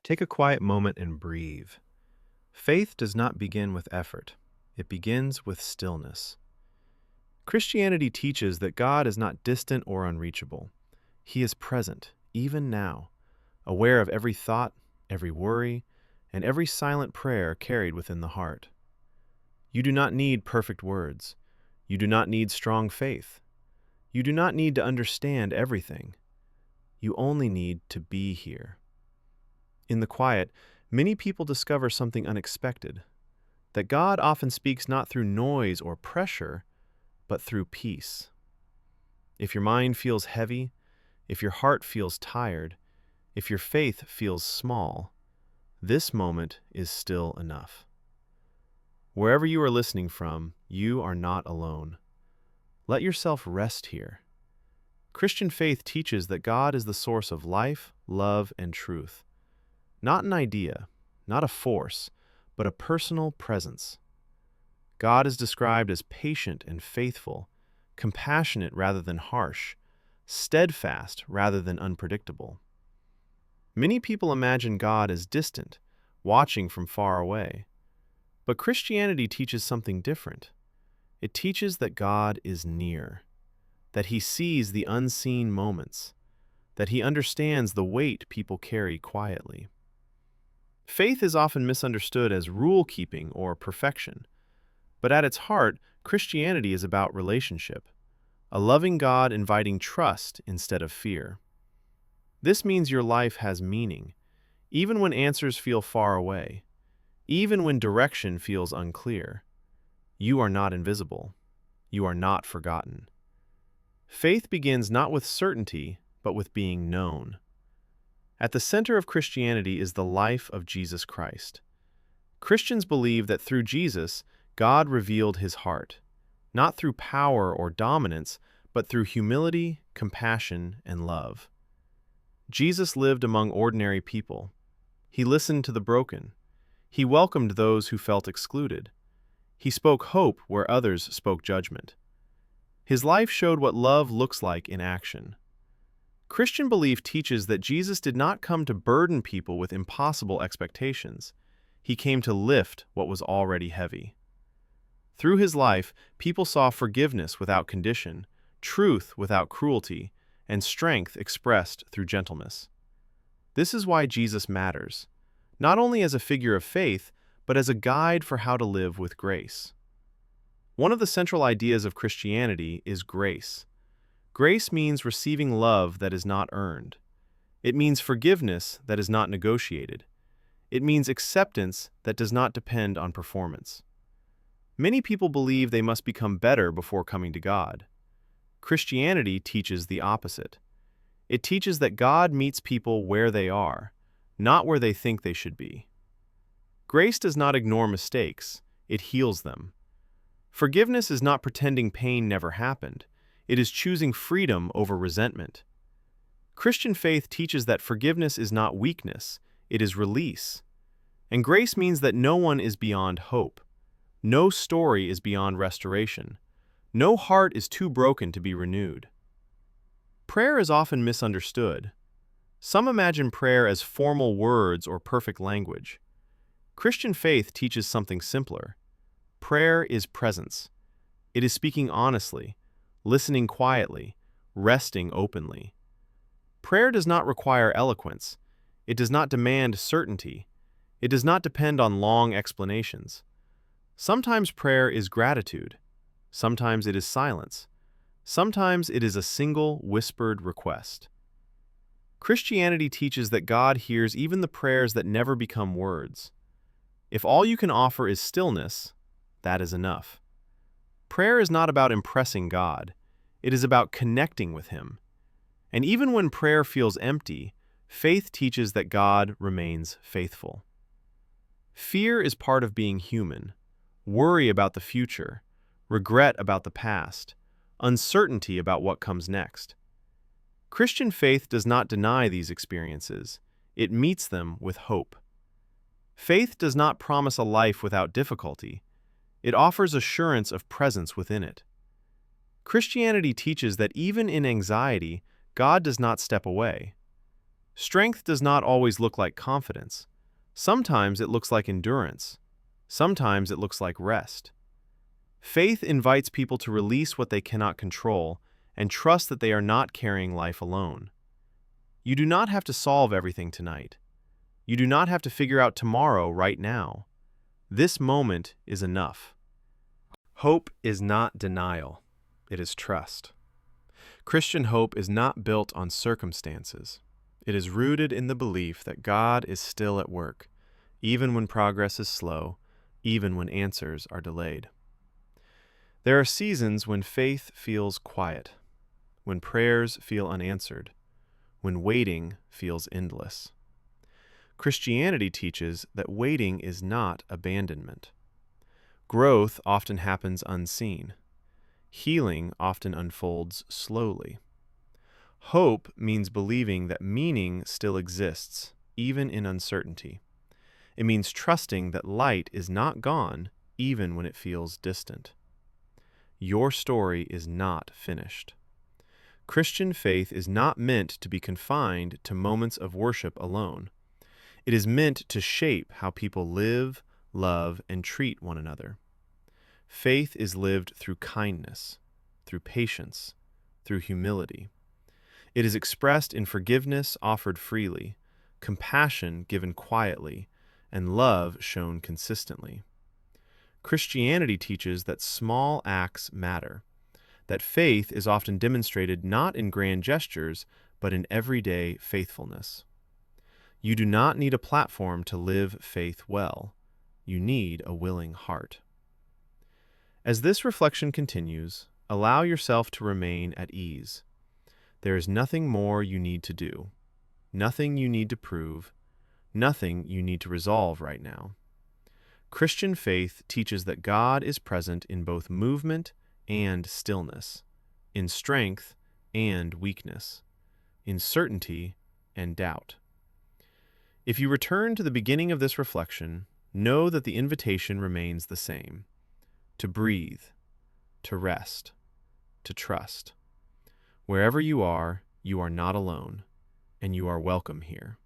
Take a quiet moment and breathe. Faith does not begin with effort, it begins with stillness. Christianity teaches that God is not distant or unreachable. He is present, even now, aware of every thought, every worry, and every silent prayer carried within the heart. You do not need perfect words. You do not need strong faith. You do not need to understand everything. You only need to be here. In the quiet, many people discover something unexpected, that God often speaks not through noise or pressure, but through peace. If your mind feels heavy, if your heart feels tired, if your faith feels small, this moment is still enough. Wherever you are listening from, you are not alone. Let yourself rest here. Christian faith teaches that God is the source of life, love, and truth. Not an idea, not a force, but a personal presence. God is described as patient and faithful, compassionate rather than harsh, steadfast rather than unpredictable. Many people imagine God as distant, watching from far away. But Christianity teaches something different. It teaches that God is near, that He sees the unseen moments, that He understands the weight people carry quietly. Faith is often misunderstood as rule-keeping or perfection, but at its heart, Christianity is about relationship, a loving God inviting trust instead of fear. This means your life has meaning, even when answers feel far away, even when direction feels unclear. You are not invisible. You are not forgotten. Faith begins not with certainty, but with being known. At the center of Christianity is the life of Jesus Christ. Christians believe that through Jesus, God revealed His heart, not through power or dominance, but through humility, compassion, and love. Jesus lived among ordinary people. He listened to the broken. He welcomed those who felt excluded. He spoke hope where others spoke judgment. His life showed what love looks like in action. Christian belief teaches that Jesus did not come to burden people with impossible expectations. He came to lift what was already heavy. Through His life, people saw forgiveness without condition, truth without cruelty, and strength expressed through gentleness. This is why Jesus matters, not only as a figure of faith, but as a guide for how to live with grace. One of the central ideas of Christianity is grace. Grace means receiving love that is not earned. It means forgiveness that is not negotiated. It means acceptance that does not depend on performance. Many people believe they must become better before coming to God. Christianity teaches the opposite. It teaches that God meets people where they are, not where they think they should be. Grace does not ignore mistakes, it heals them. Forgiveness is not pretending pain never happened. It is choosing freedom over resentment. Christian faith teaches that forgiveness is not weakness, it is release. And grace means that no one is beyond hope. No story is beyond restoration. No heart is too broken to be renewed. Prayer is often misunderstood. Some imagine prayer as formal words or perfect language. Christian faith teaches something simpler. Prayer is presence. It is speaking honestly, listening quietly, resting openly. Prayer does not require eloquence. It does not demand certainty. It does not depend on long explanations. Sometimes prayer is gratitude. Sometimes it is silence. Sometimes it is a single, whispered request. Christianity teaches that God hears even the prayers that never become words. If all you can offer is stillness, that is enough. Prayer is not about impressing God. It is about connecting with Him. And even when prayer feels empty, faith teaches that God remains faithful. Fear is part of being human. Worry about the future, regret about the past, uncertainty about what comes next. Christian faith does not deny these experiences. It meets them with hope. Faith does not promise a life without difficulty. It offers assurance of presence within it. Christianity teaches that even in anxiety, God does not step away. Strength does not always look like confidence. Sometimes it looks like endurance. Sometimes it looks like rest. Faith invites people to release what they cannot control and trust that they are not carrying life alone. You do not have to solve everything tonight. You do not have to figure out tomorrow right now. This moment is enough. Hope is not denial. It is trust. Christian hope is not built on circumstances. It is rooted in the belief that God is still at work, even when progress is slow, even when answers are delayed. There are seasons when faith feels quiet, when prayers feel unanswered, when waiting feels endless. Christianity teaches that waiting is not abandonment. Growth often happens unseen. Healing often unfolds slowly. Hope means believing that meaning still exists, even in uncertainty. It means trusting that light is not gone, even when it feels distant. Your story is not finished. Christian faith is not meant to be confined to moments of worship alone. It is meant to shape how people live, love, and treat one another. Faith is lived through kindness, through patience, through humility. It is expressed in forgiveness offered freely, compassion given quietly, and love shown consistently. Christianity teaches that small acts matter, that faith is often demonstrated not in grand gestures, but in everyday faithfulness. You do not need a platform to live faith well. You need a willing heart. As this reflection continues, allow yourself to remain at ease. There is nothing more you need to do, nothing you need to prove, nothing you need to resolve right now. Christian faith teaches that God is present in both movement and stillness, in strength and weakness, in certainty and doubt. If you return to the beginning of this reflection, know that the invitation remains the same: to breathe, to rest, to trust. Wherever you are not alone, and you are welcome here.